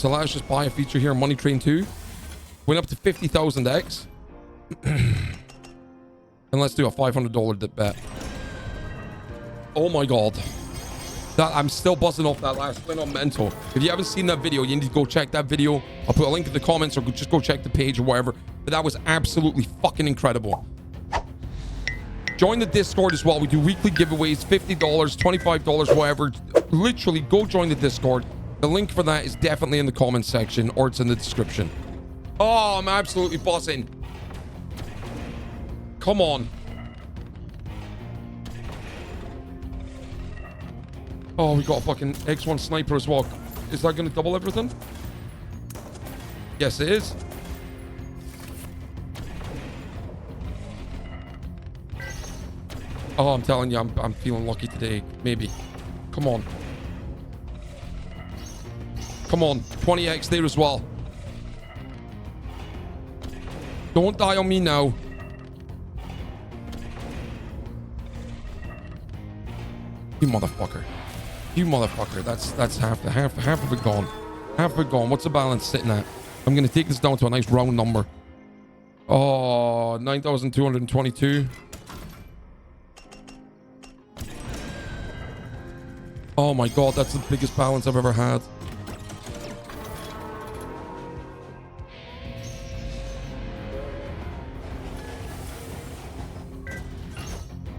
So let's just buy a feature here. Money Train 2. Went up to 50,000x. And let's do a $500 bet. Oh my God. I'm still buzzing off that last win on mental. If you haven't seen that video, you need to go check that video. I'll put a link in the comments or just go check the page or whatever. But that was absolutely fucking incredible. Join the Discord as well. We do weekly giveaways, $50, $25, whatever. Literally, go join the Discord. The link for that is definitely in the comments section or it's in the description. Oh, I'm absolutely buzzing. Come on. Oh, we got a fucking X1 sniper as well. Is that going to double everything? Yes, it is. Oh, I'm telling you, I'm feeling lucky today. Maybe. Come on. Come on. 20x there as well. Don't die on me now. You motherfucker. You motherfucker. That's half of it gone. Half of it gone. What's the balance sitting at? I'm going to take this down to a nice round number. Oh, 9,222. Oh my God, that's the biggest balance I've ever had.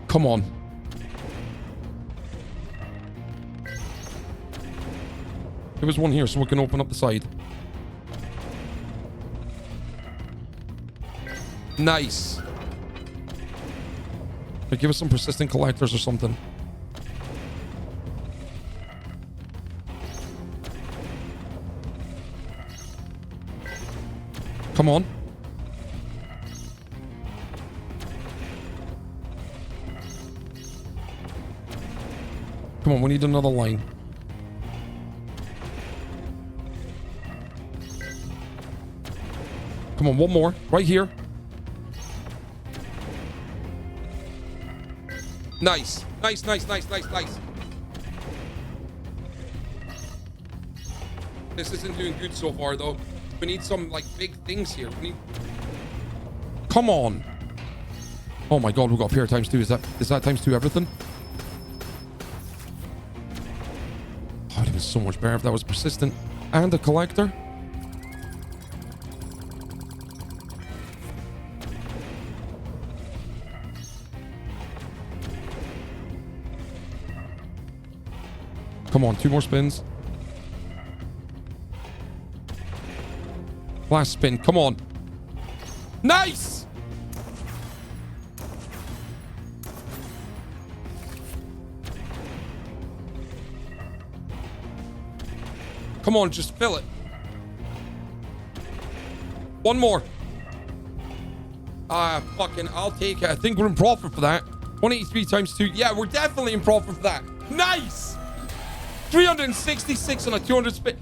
Come on. There was one here, so we can open up the side. Nice. Give us some persistent collectors or something. Come on. Come on, we need another line. Come on, one more. Right here. Nice. Nice. This isn't doing good so far, though. We need some, like, big things here. We need... Come on. Oh, my God. We got a pair times 2. Is that times 2 everything? Oh, it was so much better if that was persistent. And a collector. Come on, 2 more spins. Last spin, come on. Nice! Come on, just fill it. One more. Fucking, I'll take it. I think we're in profit for that. 183 times 2. Yeah, we're definitely in profit for that. Nice! 366 on a 200 spin.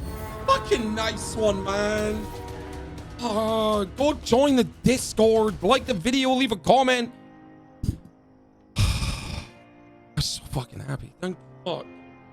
Fucking nice one, man. Go join the Discord. Like the video, leave a comment. I'm so fucking happy. Thank fuck.